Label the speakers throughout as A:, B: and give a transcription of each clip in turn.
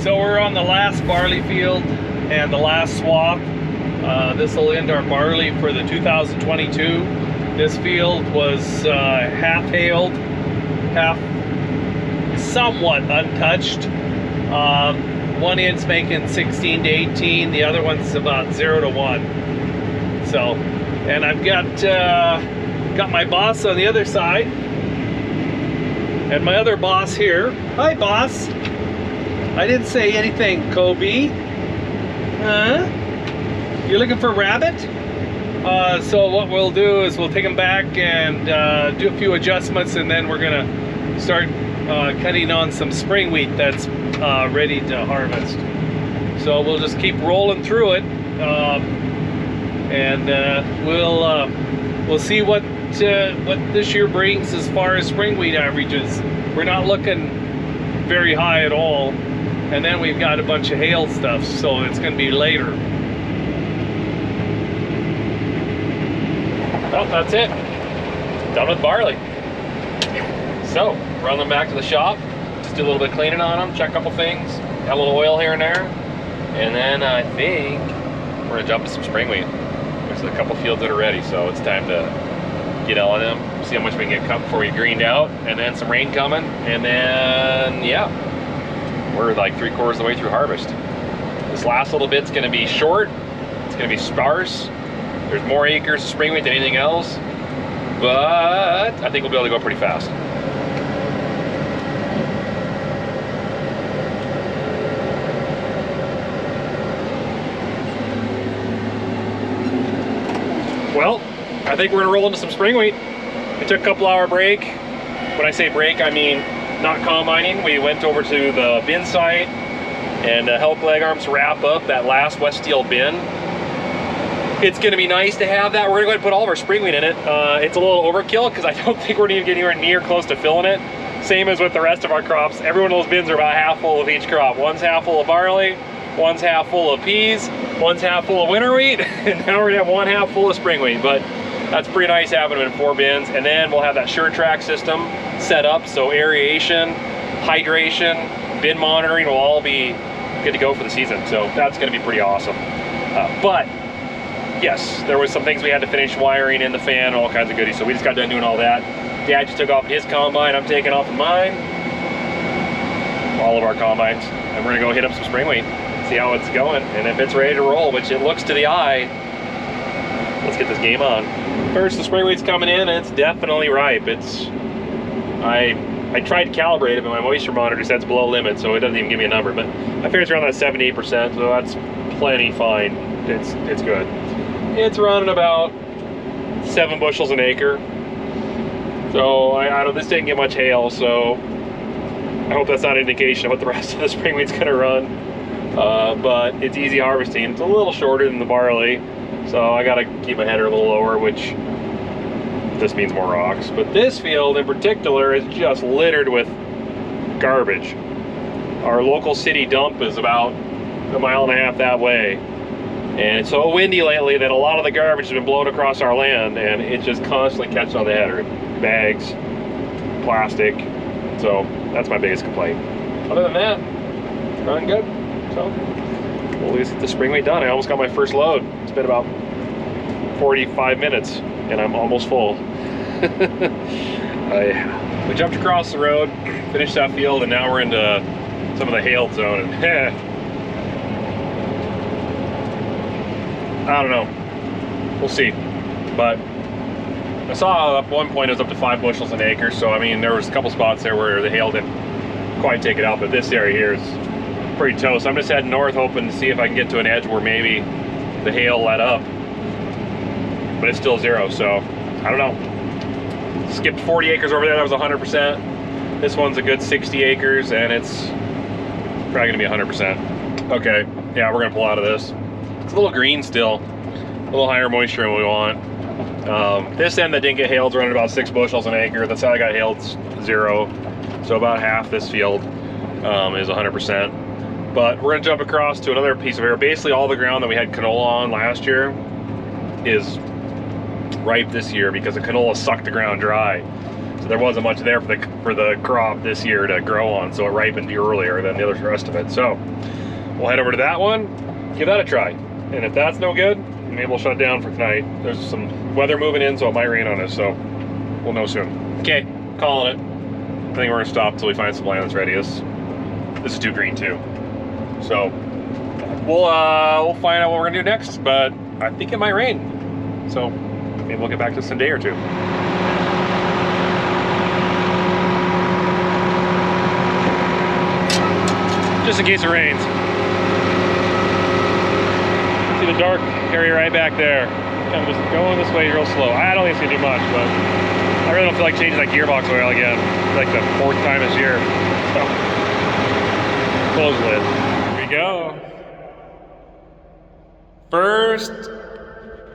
A: So we're on the last barley field and the last swath. This will end our barley for the 2022. This field was half hailed, half somewhat untouched. One end's making 16 to 18, the other one's about 0 to 1. So, and I've got my boss on the other side, and my other boss here. Hi, boss. I didn't say anything, Kobe. Huh? You're looking for rabbit? So what we'll do is we'll take them back and do a few adjustments, and then we're gonna start cutting on some spring wheat that's ready to harvest. So we'll just keep rolling through it, and we'll see what this year brings as far as spring wheat averages. We're not looking very high at all, and then we've got a bunch of hail stuff, so it's going to be later. Well, that's it. Done with barley. So, run them back to the shop, just do a little bit of cleaning on them, check a couple things, got a little oil here and there, and then I think we're gonna jump to some spring wheat. There's a couple fields that are ready, so it's time to get on them, see how much we can get cut before we greened out, and then some rain coming, and then, yeah, we're like 3/4 of the way through harvest. This last little bit's gonna be short, it's gonna be sparse. There's more acres of spring wheat than anything else, but I think we'll be able to go pretty fast. Well, I think we're gonna roll into some spring wheat. We took a couple-hour break. When I say break, I mean not combining. We went over to the bin site and helped Leg Arms wrap up that last wet steel bin. It's gonna be nice to have that. We're gonna go ahead and put all of our spring wheat in it. It's a little overkill because I don't think we're gonna get anywhere near close to filling it. Same as with the rest of our crops. Every one of those bins are about half full of each crop. One's half full of barley, one's half full of peas, one's half full of winter wheat, and now we're gonna have one half full of spring wheat. But that's pretty nice having them in 4 bins. And then we'll have that sure track system set up, so aeration, hydration, bin monitoring will all be good to go for the season. So that's gonna be pretty awesome. But yes, there was some things we had to finish wiring in the fan and all kinds of goodies, so we just got done doing all that. Dad just took off his combine, I'm taking off of mine. All of our combines. And we're gonna go hit up some spring wheat, see how it's going, and if it's ready to roll, which it looks to the eye, let's get this game on. First, the spring wheat's coming in, and it's definitely ripe. I tried to calibrate it, but my moisture monitor says below limit, so it doesn't even give me a number, but I figure it's around that 78%, so that's plenty fine. It's good. It's running about 7 bushels an acre. So I don't, this didn't get much hail, so I hope that's not an indication of what the rest of the spring wheat's gonna run. But it's easy harvesting. It's a little shorter than the barley, so I gotta keep my header a little lower, which just means more rocks. But this field in particular is just littered with garbage. Our local city dump is about 1.5 miles that way. And it's so windy lately that a lot of the garbage has been blown across our land, and it just constantly catches on the header. Bags, plastic. So that's my biggest complaint. Other than that, it's running good. So we'll just get the spring wheat done. I almost got my first load. It's been about 45 minutes and I'm almost full. We jumped across the road, finished that field, and now we're into some of the hailed zone. And I don't know. We'll see. But I saw at one point it was up to 5 bushels an acre, so I mean there was a couple spots there where the hail didn't quite take it out, but this area here is pretty toast. I'm just heading north hoping to see if I can get to an edge where maybe the hail let up, but it's still 0, so I don't know. Skipped 40 acres over there, that was 100%. This one's a good 60 acres and it's probably gonna be 100%. Okay, yeah, we're gonna pull out of this. It's a little green still, a little higher moisture than we want. This end that didn't get hailed is running about 6 bushels an acre. That's how I got hailed, 0. So about half this field is 100%. But we're gonna jump across to another piece of area. Basically all the ground that we had canola on last year is ripe this year because the canola sucked the ground dry. So there wasn't much there for the crop this year to grow on, so it ripened earlier than the rest of it. So we'll head over to that one, give that a try. And if that's no good, maybe we'll shut down for tonight. There's some weather moving in, so it might rain on us, so we'll know soon. Okay, calling it. I think we're gonna stop until we find some land that's ready. This is too green too. So we'll find out what we're gonna do next, but I think it might rain. So maybe we'll get back to this in a day or two. Just in case it rains. See the dark area right back there. I'm just going this way real slow. I don't think it's gonna do much, but I really don't feel like changing that gearbox oil again. It's like the 4th time this year. So, close lid. Here we go. First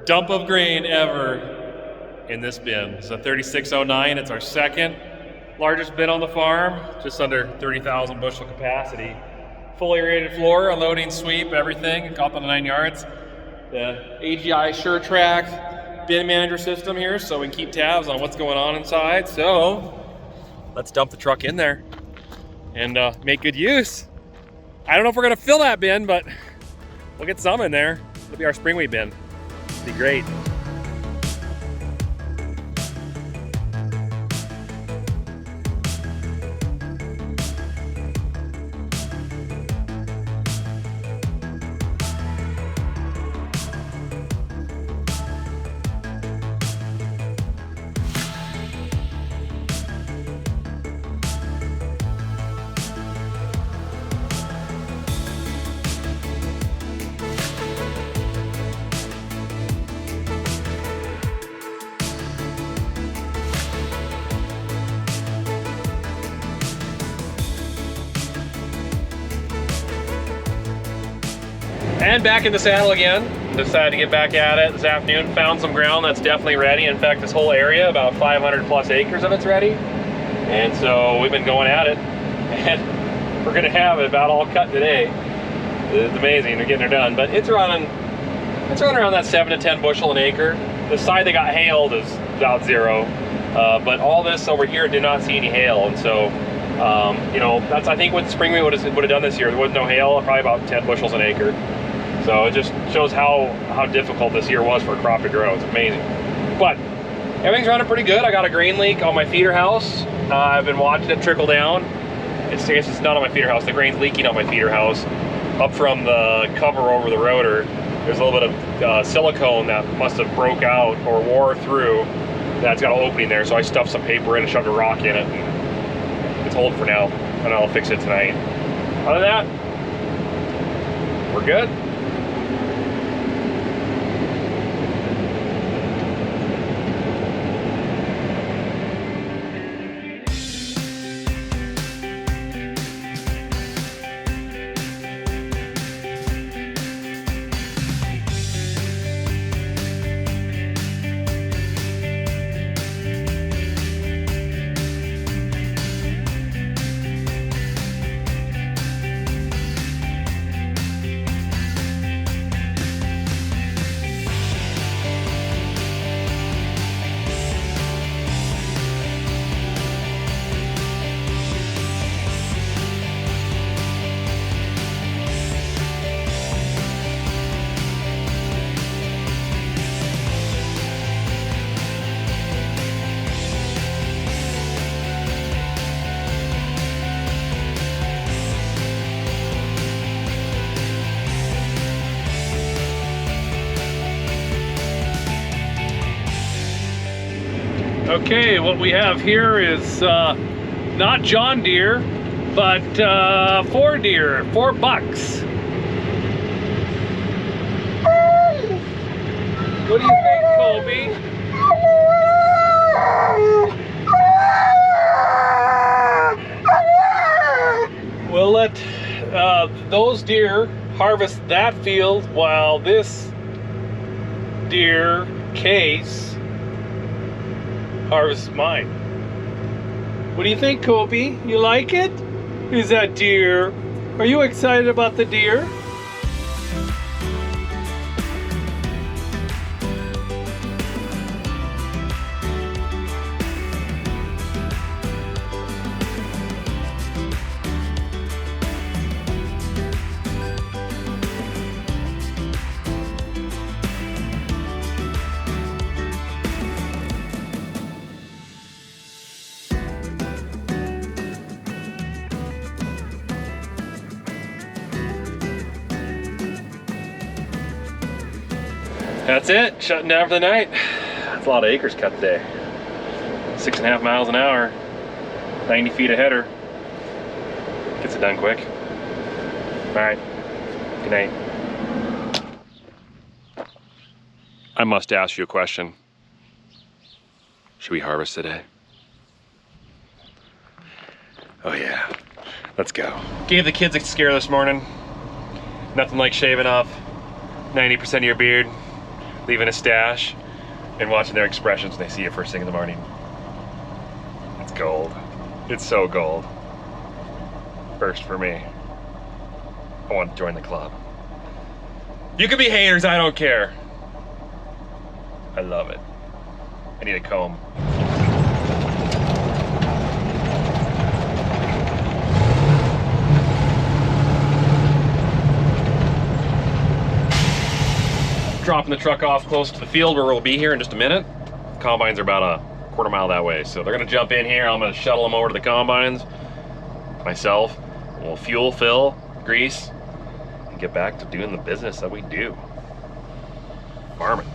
A: dump of grain ever in this bin. It's a 3609. It's our second largest bin on the farm, just under 30,000 bushel capacity. Fully aerated floor, unloading, sweep, everything, up on the 9 yards. The AGI SureTrack bin manager system here, so we can keep tabs on what's going on inside. So let's dump the truck in there and make good use. I don't know if we're gonna fill that bin, but we'll get some in there. It'll be our spring wheat bin. It'll be great. And back in the saddle again. Decided to get back at it this afternoon. Found some ground that's definitely ready. In fact, this whole area, about 500 plus acres of it's ready. And so we've been going at it. And we're gonna have it about all cut today. It's amazing, they're getting it done. But it's running around that 7 to 10 bushel an acre. The side that got hailed is about 0. But all this over here did not see any hail. And so, you know, that's I think what spring wheat would have done this year. There was no hail, probably about 10 bushels an acre. So it just shows how difficult this year was for a crop to grow. It's amazing. But everything's running pretty good. I got a grain leak on my feeder house. I've been watching it trickle down. I guess it's not on my feeder house. The grain's leaking on my feeder house. Up from the cover over the rotor, there's a little bit of silicone that must have broke out or wore through. That's got an opening there. So I stuffed some paper in and shoved a rock in it. And it's holding for now. And I'll fix it tonight. Other than that, we're good. Okay, what we have here is not John Deere, but 4 deer, 4 bucks. What do you think, Colby? We'll let those deer harvest that field while this deer case harvests mine. What do you think, Colby? You like it? Is that deer? Are you excited about the deer? That's it, shutting down for the night. That's a lot of acres cut today. 6.5 miles an hour, 90 feet a header. Gets it done quick. All right, good night. I must ask you a question. Should we harvest today? Oh yeah, let's go. Gave the kids a scare this morning. Nothing like shaving off 90% of your beard, leaving a stash, and watching their expressions when they see you first thing in the morning. It's gold. It's so gold. First for me. I want to join the club. You can be haters, I don't care. I love it. I need a comb. Dropping the truck off close to the field where we'll be here in just a minute. Combines are about a quarter mile that way, so they're gonna jump in here. I'm gonna shuttle them over to the combines myself. We'll fuel, fill, grease, and get back to doing the business that we do. Farming.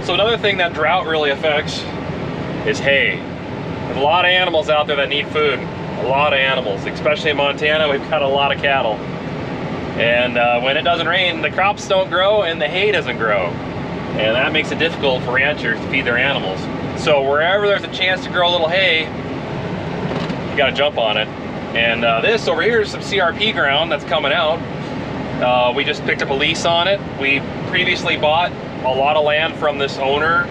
A: So another thing that drought really affects is hay. There's a lot of animals out there that need food. A lot of animals, especially in Montana, we've got a lot of cattle. And when it doesn't rain, the crops don't grow and the hay doesn't grow. And that makes it difficult for ranchers to feed their animals. So wherever there's a chance to grow a little hay, you gotta jump on it. And this over here is some CRP ground that's coming out. We just picked up a lease on it. We previously bought a lot of land from this owner.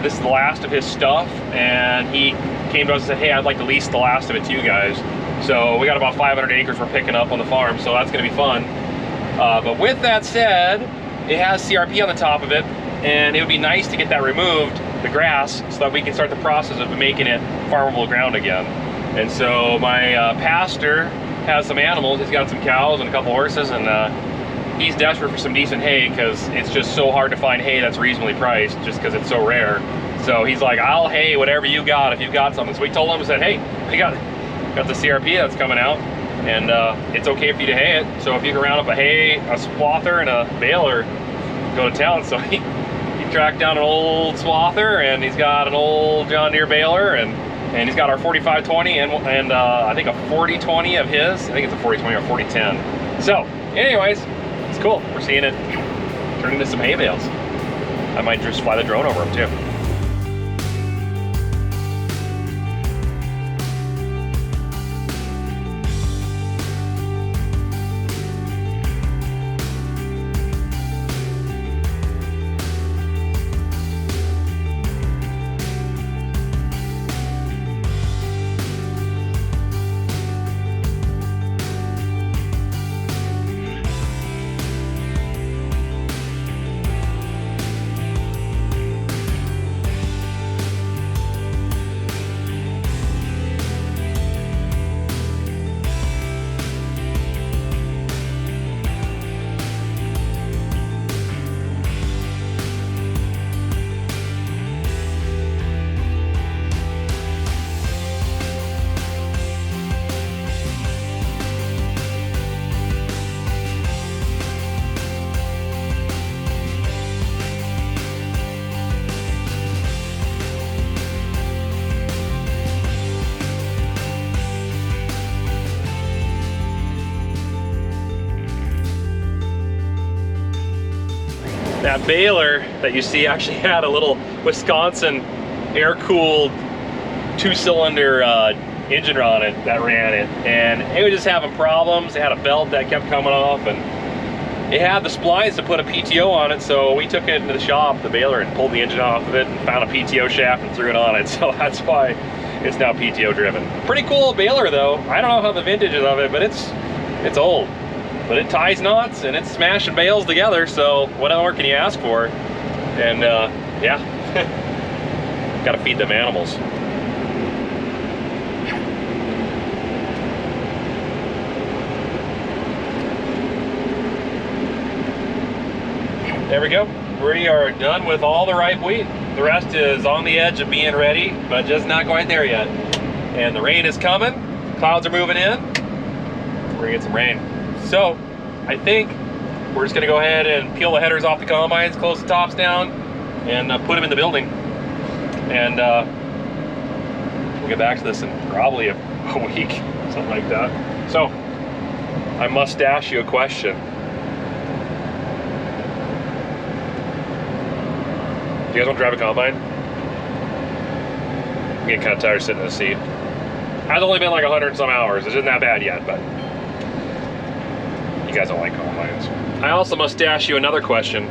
A: This is the last of his stuff, and he came to us and said, hey, I'd like to lease the last of it to you guys. So we got about 500 acres we're picking up on the farm, so that's gonna be fun. But with that said, it has CRP on the top of it, and it would be nice to get that removed, the grass, so that we can start the process of making it farmable ground again. And so my pastor has some animals. He's got some cows and a couple horses, and he's desperate for some decent hay because it's just so hard to find hay that's reasonably priced just because it's so rare. So he's like, I'll hay whatever you got if you've got something. So we told him and said, hey, we got the CRP that's coming out, and it's okay for you to hay it. So if you can round up a hay, a swather, and a baler, go to town. So he tracked down an old swather, and he's got an old John Deere baler, and he's got our 4520 and I think a 4020 of his. I think it's a 4020 or 4010. So anyways, it's cool. We're seeing it turn into some hay bales. I might just fly the drone over them too. That baler that you see actually had a little Wisconsin air-cooled 2-cylinder engine on it that ran it, and it was just having problems. It had a belt that kept coming off, and it had the splines to put a PTO on it, so we took it into the shop, the baler, and pulled the engine off of it and found a PTO shaft and threw it on it. So that's why it's now PTO driven. Pretty cool baler though. I don't know how the vintage is of it, but it's old. But it ties knots and it's smashing bales together, so what more can you ask for? And yeah, gotta feed them animals. There we go. We are done with all the ripe wheat. The rest is on the edge of being ready, but just not quite there yet. And the rain is coming. Clouds are moving in. We're gonna get some rain. So I think we're just gonna go ahead and peel the headers off the combines, close the tops down, and put them in the building. And we'll get back to this in probably a week, something like that. So I must ask you a question. Do you guys want to drive a combine? I'm getting kind of tired of sitting in the seat. It's only been like 100 and some hours. It isn't that bad yet, but you guys don't like combines. I also must ask you another question.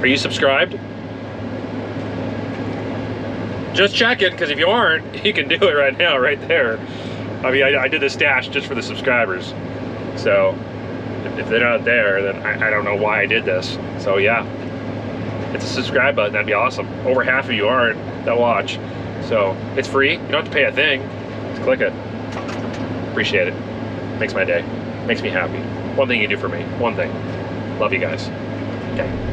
A: Are you subscribed? Just check it, because if you aren't, you can do it right now, right there. I mean, I did this stash just for the subscribers. So if they're not there, then I don't know why I did this. So yeah. It's a subscribe button, that'd be awesome. Over half of you aren't that watch. So it's free, you don't have to pay a thing. Just click it. Appreciate it. Makes my day. Makes me happy. One thing you do for me. One thing. Love you guys. Okay.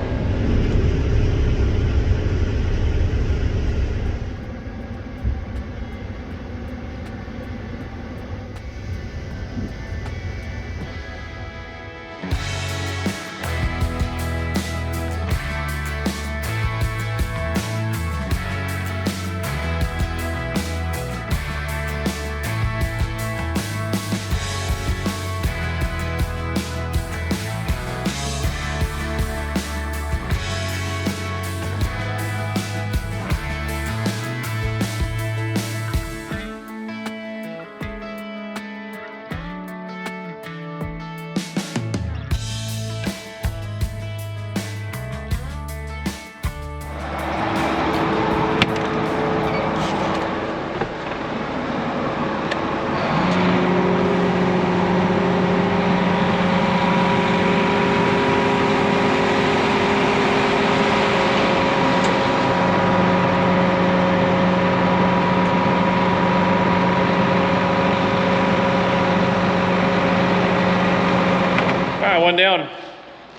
A: One down.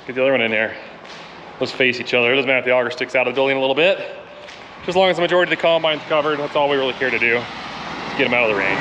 A: Get the other one in here. Let's face each other. It doesn't matter if the auger sticks out of the building a little bit. Just as long as the majority of the combine's covered, that's all we really care to do. Just get them out of the rain.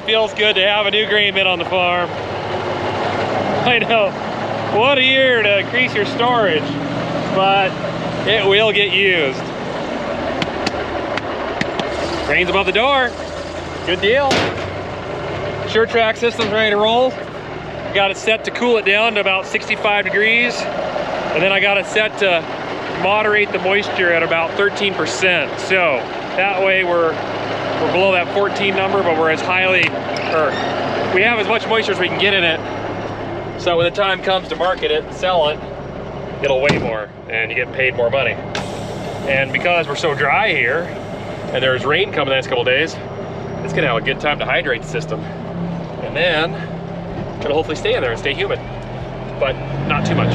A: Feels good to have a new grain bin on the farm. I know, what a year to increase your storage, but it will get used. Grain's above the door, good deal. Sure track system's ready to roll. Got it set to cool it down to about 65 degrees, and then I got it set to moderate the moisture at about 13%. So that way we're below that 14 number, but we're as highly, or we have as much moisture as we can get in it. So when the time comes to market it and sell it, it'll weigh more and you get paid more money. And because we're so dry here and there's rain coming the next couple days, it's gonna have a good time to hydrate the system. And then it'll hopefully stay in there and stay humid, but not too much.